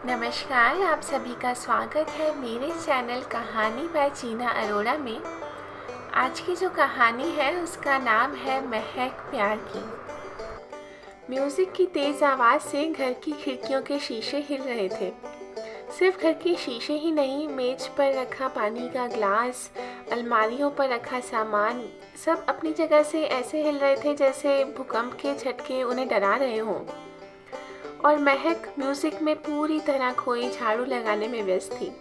नमस्कार, आप सभी का स्वागत है मेरे चैनल कहानी बाय चीना अरोड़ा में। आज की जो कहानी है उसका नाम है महक प्यार की। म्यूज़िक की तेज़ आवाज़ से घर की खिड़कियों के शीशे हिल रहे थे। सिर्फ घर के शीशे ही नहीं, मेज पर रखा पानी का ग्लास, अलमारियों पर रखा सामान, सब अपनी जगह से ऐसे हिल रहे थे जैसे भूकंप के झटके उन्हें डरा रहे हों। और महक म्यूज़िक में पूरी तरह खोई झाड़ू लगाने में व्यस्त थी।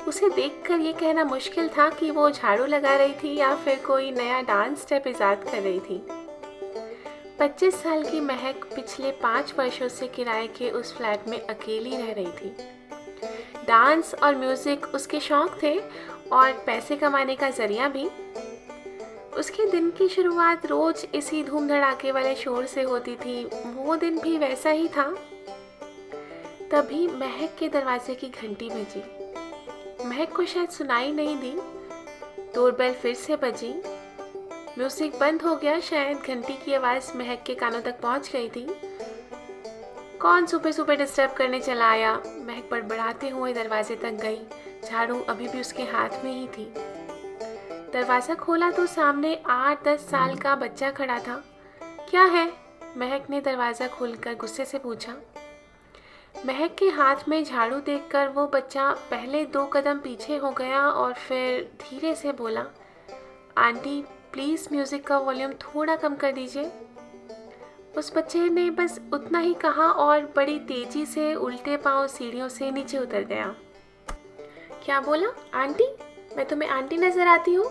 उसे देखकर ये कहना मुश्किल था कि वो झाड़ू लगा रही थी या फिर कोई नया डांस स्टेप इजाद कर रही थी। 25 साल की महक पिछले 5 वर्षों से किराए के उस फ्लैट में अकेली रह रही थी। डांस और म्यूज़िक उसके शौक थे और पैसे कमाने का जरिया भी। उसके दिन की शुरुआत रोज इसी धूम धड़ाके वाले शोर से होती थी। वो दिन भी वैसा ही था। तभी महक के दरवाजे की घंटी बजी। महक को शायद सुनाई नहीं दी। डोरबेल फिर से बजी। म्यूजिक बंद हो गया। शायद घंटी की आवाज़ महक के कानों तक पहुंच गई थी। कौन सुबह सुबह डिस्टर्ब करने चला आया? महक बड़बड़ाते हुए दरवाजे तक गई। झाड़ू अभी भी उसके हाथ में ही थी। दरवाज़ा खोला तो सामने 8-10 साल का बच्चा खड़ा था। क्या है? महक ने दरवाज़ा खोलकर गुस्से से पूछा। महक के हाथ में झाड़ू देखकर वो बच्चा पहले 2 कदम पीछे हो गया और फिर धीरे से बोला, आंटी प्लीज़ म्यूज़िक का वॉल्यूम थोड़ा कम कर दीजिए। उस बच्चे ने बस उतना ही कहा और बड़ी तेज़ी से उल्टे पांव सीढ़ियों से नीचे उतर गया। क्या बोला? आंटी? मैं तुम्हें आंटी नज़र आती हूँ?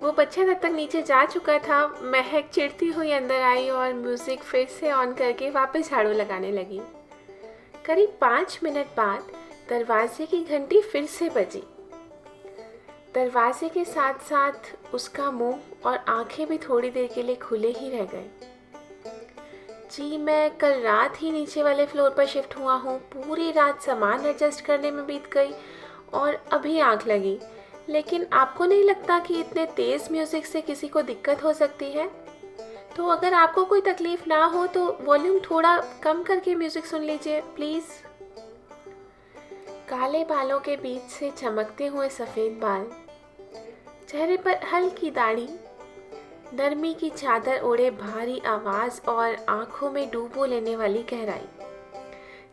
वो बच्चा तब तक नीचे जा चुका था। महक चिढ़ती हुई अंदर आई और म्यूज़िक फिर से ऑन करके वापस झाड़ू लगाने लगी। करीब 5 मिनट बाद दरवाजे की घंटी फिर से बजी। दरवाजे के साथ साथ उसका मुंह और आंखें भी थोड़ी देर के लिए खुले ही रह गए। जी, मैं कल रात ही नीचे वाले फ्लोर पर शिफ्ट हुआ हूँ। पूरी रात सामान एडजस्ट करने में बीत गई और अभी आंख लगी। लेकिन आपको नहीं लगता कि इतने तेज़ म्यूज़िक से किसी को दिक्कत हो सकती है? तो अगर आपको कोई तकलीफ़ ना हो तो वॉल्यूम थोड़ा कम करके म्यूज़िक सुन लीजिए प्लीज़। काले बालों के बीच से चमकते हुए सफ़ेद बाल, चेहरे पर हल्की दाढ़ी, नरमी की चादर ओढ़े भारी आवाज़ और आंखों में डूबो लेने वाली गहराई।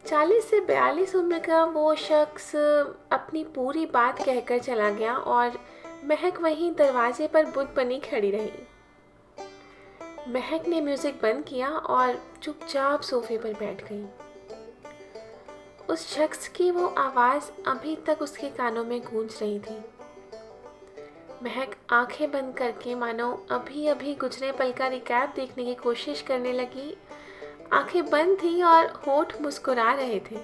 40 से 42 उम्र का वो शख्स अपनी पूरी बात कहकर चला गया और महक वहीं दरवाजे पर बुत बनी खड़ी रही। महक ने म्यूज़िक बंद किया और चुपचाप सोफे पर बैठ गई। उस शख्स की वो आवाज़ अभी तक उसके कानों में गूंज रही थी। महक आंखें बंद करके मानो अभी अभी गुजरे पल का रिकैप देखने की कोशिश करने लगी। आंखें बंद थी और होठ मुस्कुरा रहे थे।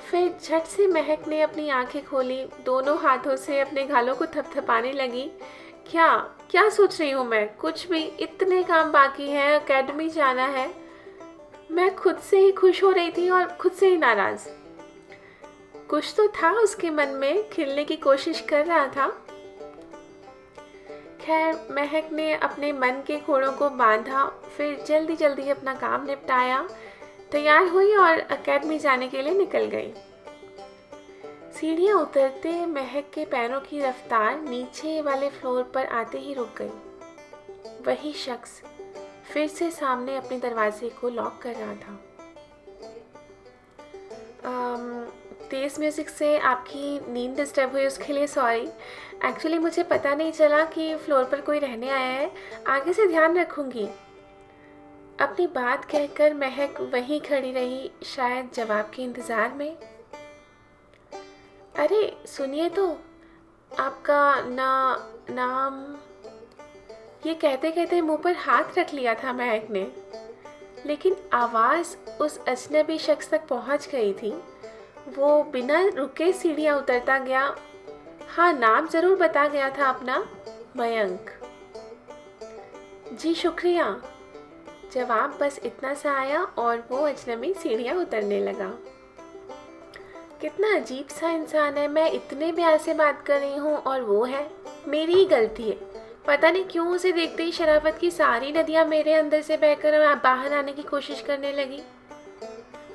फिर झट से महक ने अपनी आंखें खोली, दोनों हाथों से अपने गालों को थपथपाने लगी। क्या क्या सोच रही हूँ मैं? कुछ भी। इतने काम बाकी हैं, एकेडमी जाना है। मैं खुद से ही खुश हो रही थी और खुद से ही नाराज़। कुछ तो था उसके मन में, खिलने की कोशिश कर रहा था। खैर, महक ने अपने मन के घोड़ों को बांधा, फिर जल्दी जल्दी अपना काम निपटाया, तैयार हुई और एकेडमी जाने के लिए निकल गई। सीढ़ियाँ उतरते महक के पैरों की रफ्तार नीचे वाले फ्लोर पर आते ही रुक गई। वही शख्स फिर से सामने अपने दरवाजे को लॉक कर रहा था। तेज़ म्यूज़िक से आपकी नींद डिस्टर्ब हुई, उसके लिए सॉरी। एक्चुअली मुझे पता नहीं चला कि फ्लोर पर कोई रहने आया है। आगे से ध्यान रखूँगी। अपनी बात कहकर महक वहीं खड़ी रही, शायद जवाब के इंतज़ार में। अरे सुनिए तो, आपका नाम। ये कहते कहते मुंह पर हाथ रख लिया था महक ने, लेकिन आवाज़ उस अजनबी शख्स तक पहुंच गई थी। वो बिना रुके सीढ़ियाँ उतरता गया। हाँ, नाम ज़रूर बता गया था अपना, मयंक। जी शुक्रिया। जवाब बस इतना सा आया और वो अजनबी सीढ़ियाँ उतरने लगा। कितना अजीब सा इंसान है। मैं इतने प्यार से बात कर रही हूँ और वो है। मेरी ही गलती है। पता नहीं क्यों उसे देखते ही शराफत की सारी नदियाँ मेरे अंदर से बहकर बाहर आने की कोशिश करने लगी।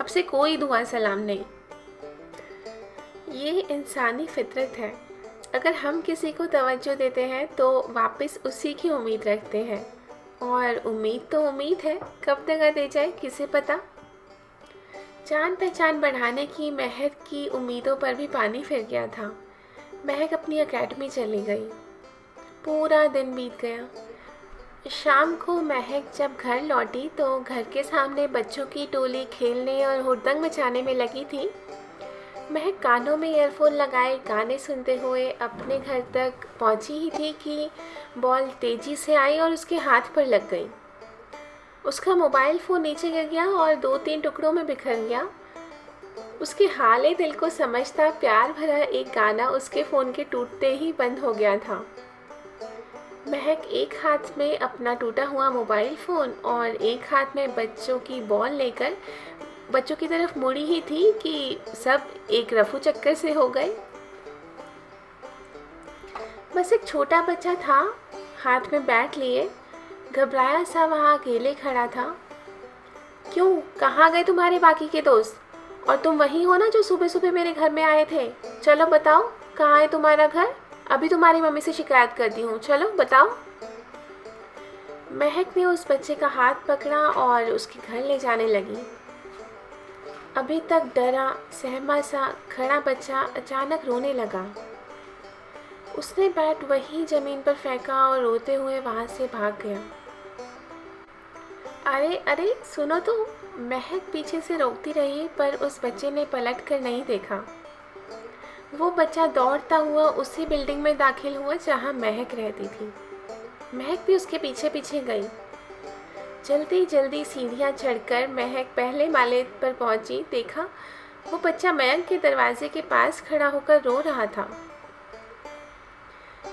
अब से कोई दुआ सलाम नहीं। ये इंसानी फितरत है। अगर हम किसी को तवज्जो देते हैं तो वापस उसी की उम्मीद रखते हैं, और उम्मीद तो उम्मीद है, कब तक दे जाए किसे पता। जान पहचान बढ़ाने की महक की उम्मीदों पर भी पानी फिर गया था। महक अपनी एकेडमी चली गई। पूरा दिन बीत गया। शाम को महक जब घर लौटी तो घर के सामने बच्चों की टोली खेलने और हुड़दंग मचाने में लगी थी। महक कानों में ईयरफोन लगाए गाने सुनते हुए अपने घर तक पहुंची ही थी कि बॉल तेज़ी से आई और उसके हाथ पर लग गई। उसका मोबाइल फ़ोन नीचे गिर गया और 2-3 टुकड़ों में बिखर गया। उसके हाले दिल को समझता प्यार भरा एक गाना उसके फ़ोन के टूटते ही बंद हो गया था। महक एक हाथ में अपना टूटा हुआ मोबाइल फ़ोन और एक हाथ में बच्चों की बॉल लेकर बच्चों की तरफ मुड़ी ही थी कि सब एक रफू चक्कर से हो गए। बस एक छोटा बच्चा था, हाथ में बैट लिए, घबराया सा वहाँ अकेले खड़ा था। क्यों, कहाँ गए तुम्हारे बाकी के दोस्त? और तुम वही हो ना जो सुबह सुबह मेरे घर में आए थे? चलो बताओ, कहाँ है तुम्हारा घर? अभी तुम्हारी मम्मी से शिकायत करती हूँ, चलो बताओ। महक ने उस बच्चे का हाथ पकड़ा और उसके घर ले जाने लगी। अभी तक डरा सहमा सा खड़ा बच्चा अचानक रोने लगा। उसने बैट वहीं ज़मीन पर फेंका और रोते हुए वहाँ से भाग गया। अरे अरे सुनो तो, महक पीछे से रोकती रही पर उस बच्चे ने पलट कर नहीं देखा। वो बच्चा दौड़ता हुआ उसी बिल्डिंग में दाखिल हुआ जहाँ महक रहती थी। महक भी उसके पीछे पीछे गई। जल्दी जल्दी सीढ़ियाँ चढ़कर महक पहले माले पर पहुंची। देखा वो बच्चा मयंक के दरवाजे के पास खड़ा होकर रो रहा था।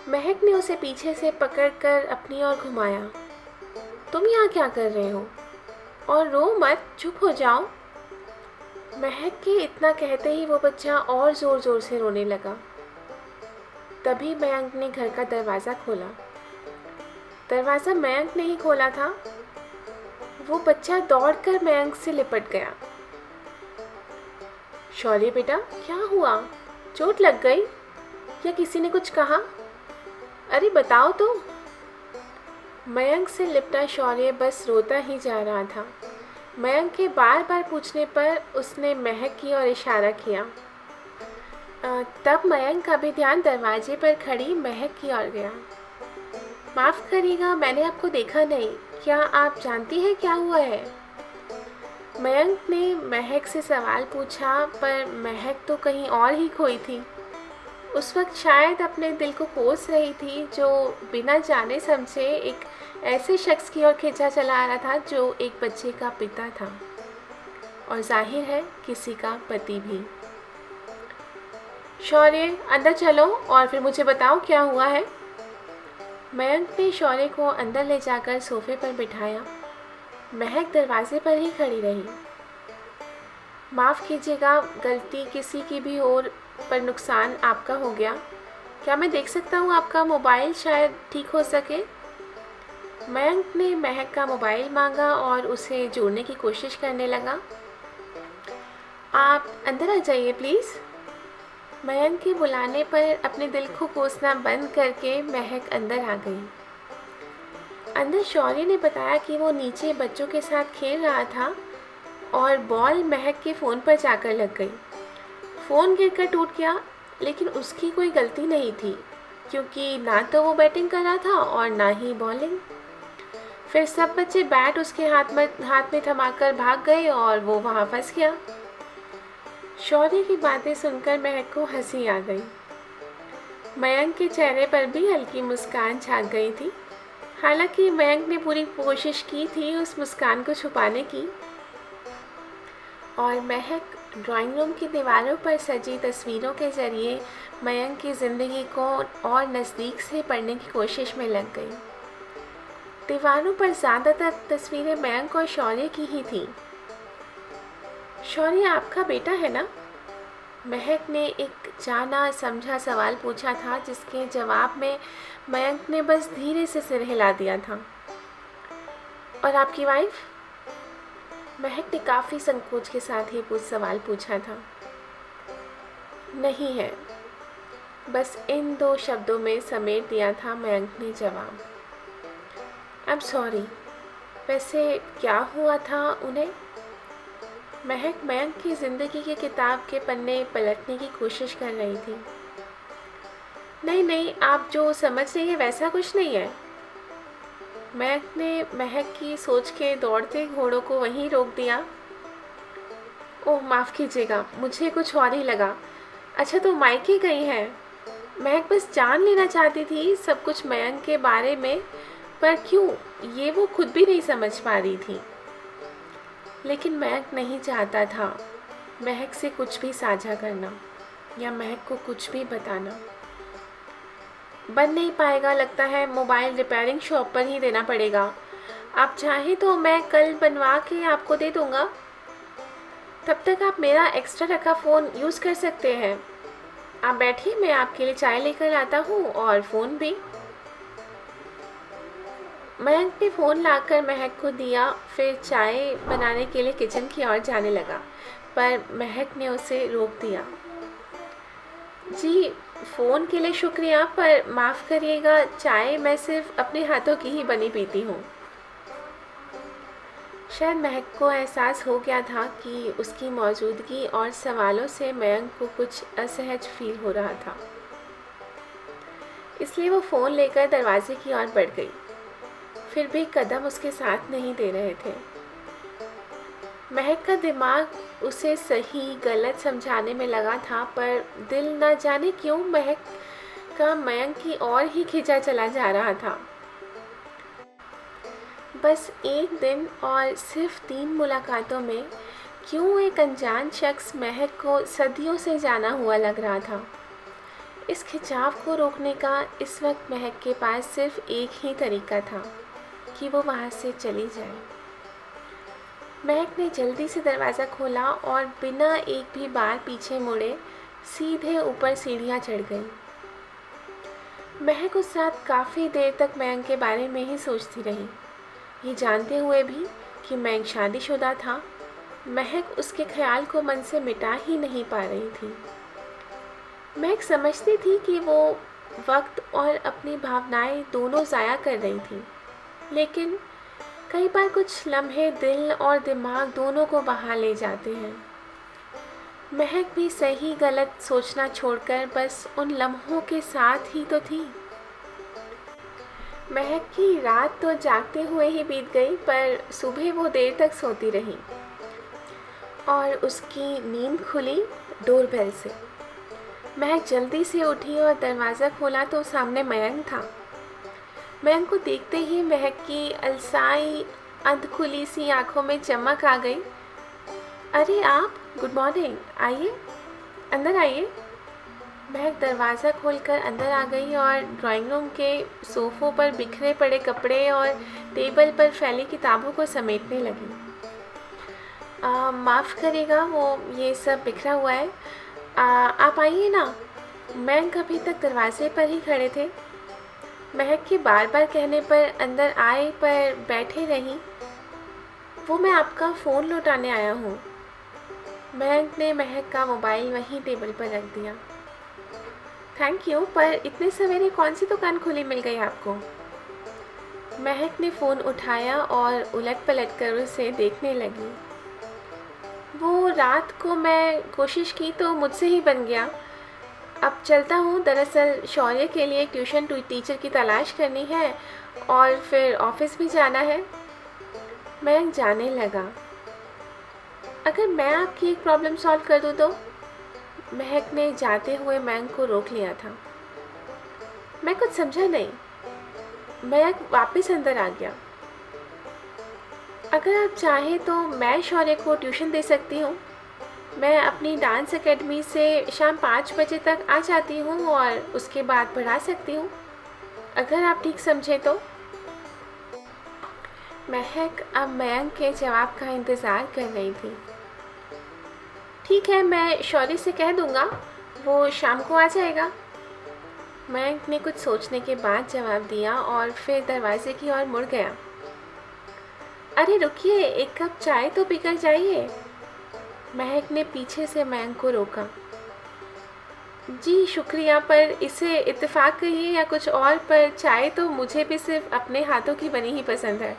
महक ने उसे पीछे से पकड़कर अपनी ओर घुमाया। तुम यहाँ क्या कर रहे हो? और रो मत, चुप हो जाओ। महक के इतना कहते ही वो बच्चा और ज़ोर ज़ोर से रोने लगा। तभी मयंक ने घर का दरवाज़ा खोला। दरवाज़ा मयंक ने ही खोला था। वो बच्चा दौड़कर मयंक से लिपट गया। शौर्य बेटा, क्या हुआ? चोट लग गई या किसी ने कुछ कहा? अरे बताओ तो। मयंक से लिपटा शौर्य बस रोता ही जा रहा था। मयंक के बार बार पूछने पर उसने महक की ओर इशारा किया। तब मयंक का भी ध्यान दरवाजे पर खड़ी महक की ओर गया। माफ़ करिएगा, मैंने आपको देखा नहीं। क्या आप जानती हैं क्या हुआ है? मयंक ने महक से सवाल पूछा पर महक तो कहीं और ही खोई थी। उस वक्त शायद अपने दिल को कोस रही थी जो बिना जाने समझे एक ऐसे शख्स की ओर खींचा चला आ रहा था जो एक बच्चे का पिता था और जाहिर है किसी का पति भी। शौर्य, अंदर चलो और फिर मुझे बताओ क्या हुआ है। मयंक ने शौर्य को अंदर ले जाकर सोफे पर बिठाया। महक दरवाजे पर ही खड़ी रही। माफ़ कीजिएगा, गलती किसी की भी और पर नुकसान आपका हो गया। क्या मैं देख सकता हूँ आपका मोबाइल, शायद ठीक हो सके? मयंक ने महक का मोबाइल मांगा और उसे जोड़ने की कोशिश करने लगा। आप अंदर आ जाइए प्लीज़। मयंक के बुलाने पर अपने दिल को कोसना बंद करके महक अंदर आ गई। अंदर शौर्य ने बताया कि वो नीचे बच्चों के साथ खेल रहा था और बॉल महक के फ़ोन पर जाकर लग गई। फ़ोन गिरकर टूट गया, लेकिन उसकी कोई गलती नहीं थी क्योंकि ना तो वो बैटिंग कर रहा था और ना ही बॉलिंग। फिर सब बच्चे बैट उसके हाथ में थमाकर भाग गए और वो वहाँ फंस गया। शौर्य की बातें सुनकर महक को हंसी आ गई। मयंक के चेहरे पर भी हल्की मुस्कान छा गई थी। हालांकि मयंक ने पूरी कोशिश की थी उस मुस्कान को छुपाने की। और महक ड्राइंग रूम की दीवारों पर सजी तस्वीरों के ज़रिए मयंक की ज़िंदगी को और नज़दीक से पढ़ने की कोशिश में लग गई। दीवारों पर ज़्यादातर तस्वीरें मयंक और शौर्य की ही थीं। शौर्य आपका बेटा है ना? महक ने एक जाना समझा सवाल पूछा था जिसके जवाब में मयंक ने बस धीरे से सिर हिला दिया था। और आपकी वाइफ? महक ने काफ़ी संकोच के साथ ये सवाल पूछा था। नहीं है, बस इन 2 शब्दों में समेट दिया था मयंक ने जवाब। I am sorry. वैसे क्या हुआ था उन्हें? महक मयंक की ज़िंदगी की किताब के पन्ने पलटने की कोशिश कर रही थी। नहीं नहीं, आप जो समझ रही है वैसा कुछ नहीं है। मयंक ने महक की सोच के दौड़ते घोड़ों को वहीं रोक दिया। ओह माफ़ कीजिएगा, मुझे कुछ और ही लगा। अच्छा तो मायके गई हैं? महक बस जान लेना चाहती थी सब कुछ मयंक के बारे में, पर क्यों ये वो खुद भी नहीं समझ पा रही थी। लेकिन मयंक नहीं चाहता था महक से कुछ भी साझा करना या महक को कुछ भी बताना। बन नहीं पाएगा, लगता है मोबाइल रिपेयरिंग शॉप पर ही देना पड़ेगा। आप चाहें तो मैं कल बनवा के आपको दे दूँगा। तब तक आप मेरा एक्स्ट्रा रखा फ़ोन यूज़ कर सकते हैं। आप बैठिए, मैं आपके लिए चाय लेकर आता हूँ और फ़ोन भी। मयंक ने फ़ोन लाकर महक को दिया, फिर चाय बनाने के लिए किचन की ओर जाने लगा, पर महक ने उसे रोक दिया। जी, फ़ोन के लिए शुक्रिया, पर माफ़ करिएगा, चाय मैं सिर्फ़ अपने हाथों की ही बनी पीती हूँ। शायद महक को एहसास हो गया था कि उसकी मौजूदगी और सवालों से मयंक को कुछ असहज फील हो रहा था, इसलिए वो फ़ोन लेकर दरवाजे की ओर बढ़ गई। फिर भी कदम उसके साथ नहीं दे रहे थे। महक का दिमाग उसे सही गलत समझाने में लगा था, पर दिल न जाने क्यों महक का मयंक की ओर ही खिंचा चला जा रहा था। बस एक दिन और सिर्फ 3 मुलाकातों में क्यों एक अनजान शख्स महक को सदियों से जाना हुआ लग रहा था। इस खिंचाव को रोकने का इस वक्त महक के पास सिर्फ एक ही तरीका था कि वो वहाँ से चली जाए। महक ने जल्दी से दरवाज़ा खोला और बिना एक भी बार पीछे मुड़े सीधे ऊपर सीढ़ियाँ चढ़ गई। महक उस रात काफ़ी देर तक मयंक के बारे में ही सोचती रही, ये जानते हुए भी कि मयंक शादीशुदा था। महक उसके ख्याल को मन से मिटा ही नहीं पा रही थी। महक समझती थी कि वो वक्त और अपनी भावनाएं दोनों ज़ाया कर रही थी, लेकिन कई बार कुछ लम्हे दिल और दिमाग दोनों को बहा ले जाते हैं। महक भी सही गलत सोचना छोड़कर बस उन लम्हों के साथ ही तो थी। महक की रात तो जागते हुए ही बीत गई, पर सुबह वो देर तक सोती रही और उसकी नींद खुली डोरबेल से। महक जल्दी से उठी और दरवाज़ा खोला तो सामने मयंक था। मयंक को देखते ही महक की अलसाई अध खुली सी आंखों में चमक आ गई। अरे आप, गुड मॉर्निंग, आइए, अंदर आइए। महक दरवाज़ा खोलकर अंदर आ गई और ड्राइंग रूम के सोफ़ों पर बिखरे पड़े कपड़े और टेबल पर फैली किताबों को समेटने लगी। माफ़ करिएगा, वो ये सब बिखरा हुआ है। आप आइए ना। मयंक अभी तक दरवाजे पर ही खड़े थे। महक के बार बार कहने पर अंदर आए, पर बैठे रहीं। वो मैं आपका फ़ोन लौटाने आया हूँ। मयंक ने महक का मोबाइल वहीं टेबल पर रख दिया। थैंक यू, पर इतने सवेरे कौन सी दुकान खुली मिल गई आपको? महक ने फ़ोन उठाया और उलट पलट कर उसे देखने लगी। वो रात को मैं कोशिश की तो मुझसे ही बन गया। अब चलता हूँ, दरअसल शौर्य के लिए ट्यूशन टीचर की तलाश करनी है और फिर ऑफिस भी जाना है। मयंक जाने लगा। अगर मैं आपकी एक प्रॉब्लम सॉल्व कर दूँ तो? महक ने जाते हुए मयंक को रोक लिया था। मैं कुछ समझा नहीं। मयंक वापस अंदर आ गया। अगर आप चाहें तो मैं शौर्य को ट्यूशन दे सकती हूँ। मैं अपनी डांस एकेडमी से शाम 5 बजे तक आ जाती हूँ और उसके बाद पढ़ा सकती हूँ, अगर आप ठीक समझे तो। महक अब मयंक के जवाब का इंतज़ार कर रही थी। ठीक है, मैं शौर्य से कह दूँगा, वो शाम को आ जाएगा। मयंक ने कुछ सोचने के बाद जवाब दिया और फिर दरवाजे की ओर मुड़ गया। अरे रुकिए, एक कप चाय तो पीकर जाइए। महक ने पीछे से मयंक को रोका। जी शुक्रिया, पर इसे इत्तेफाक कहिए या कुछ और, पर चाय तो मुझे भी सिर्फ अपने हाथों की बनी ही पसंद है।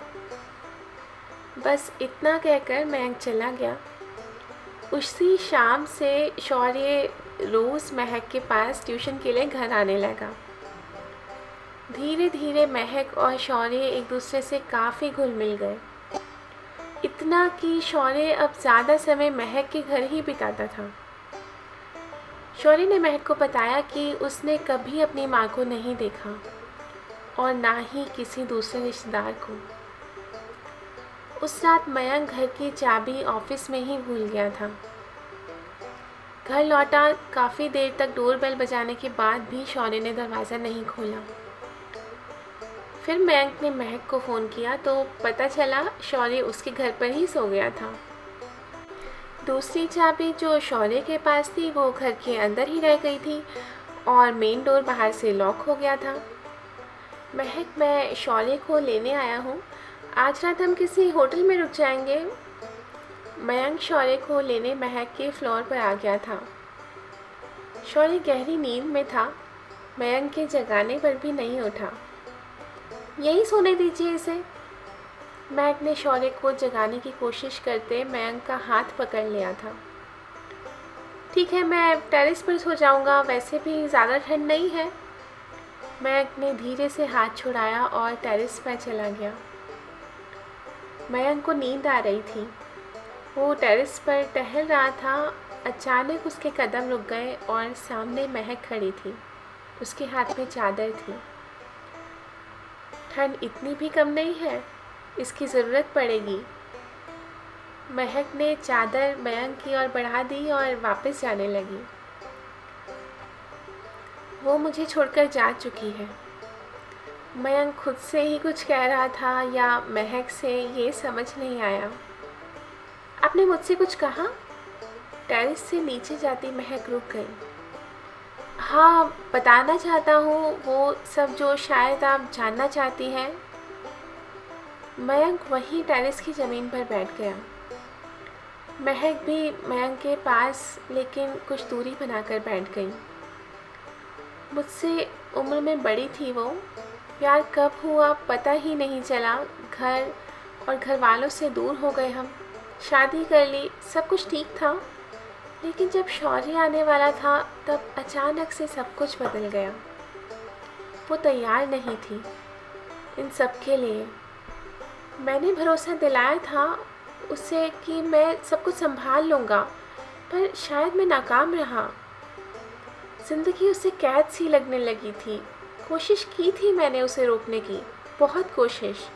बस इतना कहकर मयंक चला गया। उसी शाम से शौर्य रोज़ महक के पास ट्यूशन के लिए घर आने लगा। धीरे धीरे महक और शौर्य एक दूसरे से काफ़ी घुल मिल गए, इतना कि शौर्य अब ज़्यादा समय महक के घर ही बिताता था। शौर्य ने महक को बताया कि उसने कभी अपनी माँ को नहीं देखा और ना ही किसी दूसरे रिश्तेदार को। उस रात मयंक घर की चाबी ऑफिस में ही भूल गया था। घर लौटा काफ़ी देर तक डोरबेल बजाने के बाद भी शौर्य ने दरवाज़ा नहीं खोला। फिर मयंक ने महक को फ़ोन किया तो पता चला शौर्य उसके घर पर ही सो गया था। दूसरी चाबी जो शौर्य के पास थी वो घर के अंदर ही रह गई थी और मेन डोर बाहर से लॉक हो गया था। महक, मैं शौर्य को लेने आया हूँ, आज रात हम किसी होटल में रुक जाएंगे। मयंक शौर्य को लेने महक के फ्लोर पर आ गया था। शौर्य गहरी नींद में था, मयंक के जगाने पर भी नहीं उठा। यहीं सोने दीजिए इसे। महक ने शौर्य को जगाने की कोशिश करते मयंक का हाथ पकड़ लिया था। ठीक है, मैं टेरेस पर सो जाऊंगा, वैसे भी ज़्यादा ठंड नहीं है। मयंक ने धीरे से हाथ छुड़ाया और टेरेस पर चला गया। मयंक को नींद आ रही थी, वो टेरेस पर टहल रहा था। अचानक उसके कदम रुक गए और सामने महक खड़ी थी, उसके हाथ में चादर थी। ठंड इतनी भी कम नहीं है, इसकी ज़रूरत पड़ेगी। महक ने चादर मयंक की ओर बढ़ा दी और वापस जाने लगी। वो मुझे छोड़कर जा चुकी है। मयंक खुद से ही कुछ कह रहा था या महक से, ये समझ नहीं आया। आपने मुझसे कुछ कहा? टेरेस से नीचे जाती महक रुक गई। हाँ, बताना चाहता हूँ वो सब जो शायद आप जानना चाहती हैं। मयंक वहीं टेरेस की ज़मीन पर बैठ गया। महक भी मयंक के पास लेकिन कुछ दूरी बनाकर बैठ गई। मुझसे उम्र में बड़ी थी वो, प्यार कब हुआ पता ही नहीं चला। घर और घर वालों से दूर हो गए हम, शादी कर ली, सब कुछ ठीक था। लेकिन जब शौर्य आने वाला था तब अचानक से सब कुछ बदल गया। वो तैयार नहीं थी इन सब के लिए। मैंने भरोसा दिलाया था उसे कि मैं सब कुछ संभाल लूँगा, पर शायद मैं नाकाम रहा। ज़िंदगी उसे कैद सी लगने लगी थी। कोशिश की थी मैंने उसे रोकने की, बहुत कोशिश,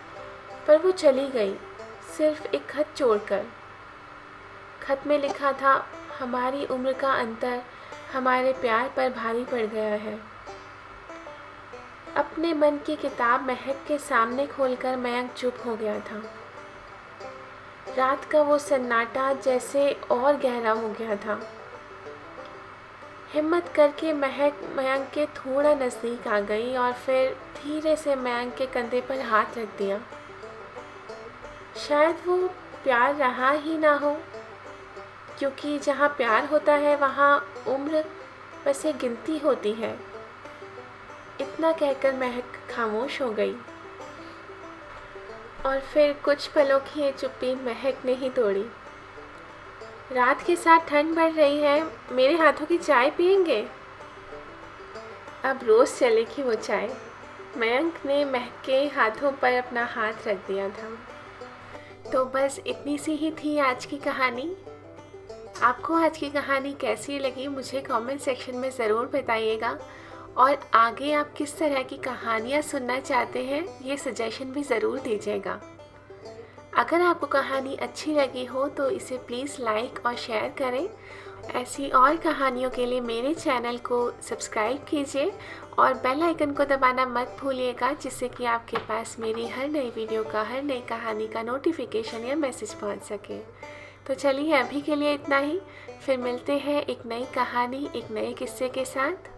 पर वो चली गई, सिर्फ एक खत छोड़कर। खत में लिखा था, हमारी उम्र का अंतर हमारे प्यार पर भारी पड़ गया है। अपने मन की किताब महक के सामने खोलकर मयंक चुप हो गया था। रात का वो सन्नाटा जैसे और गहरा हो गया था। हिम्मत करके महक मयंक के थोड़ा नज़दीक आ गई और फिर धीरे से मयंक के कंधे पर हाथ रख दिया। शायद वो प्यार रहा ही ना हो, क्योंकि जहाँ प्यार होता है वहाँ उम्र बस एक गिनती होती है। इतना कहकर महक खामोश हो गई और फिर कुछ पलों की ये चुप्पी महक ने ही तोड़ी। रात के साथ ठंड बढ़ रही है, मेरे हाथों की चाय पियेंगे? अब रोज़ चलेगी वो चाय। मयंक ने महक के हाथों पर अपना हाथ रख दिया था। तो बस इतनी सी ही थी आज की कहानी। आपको आज की कहानी कैसी लगी मुझे कमेंट सेक्शन में ज़रूर बताइएगा, और आगे आप किस तरह की कहानियाँ सुनना चाहते हैं ये सजेशन भी ज़रूर दीजिएगा। अगर आपको कहानी अच्छी लगी हो तो इसे प्लीज़ लाइक और शेयर करें। ऐसी और कहानियों के लिए मेरे चैनल को सब्सक्राइब कीजिए और बेल आइकन को दबाना मत भूलिएगा, जिससे कि आपके पास मेरी हर नई वीडियो का, हर नई कहानी का नोटिफिकेशन या मैसेज पहुंच सके। तो चलिए अभी के लिए इतना ही, फिर मिलते हैं एक नई कहानी, एक नए किस्से के साथ।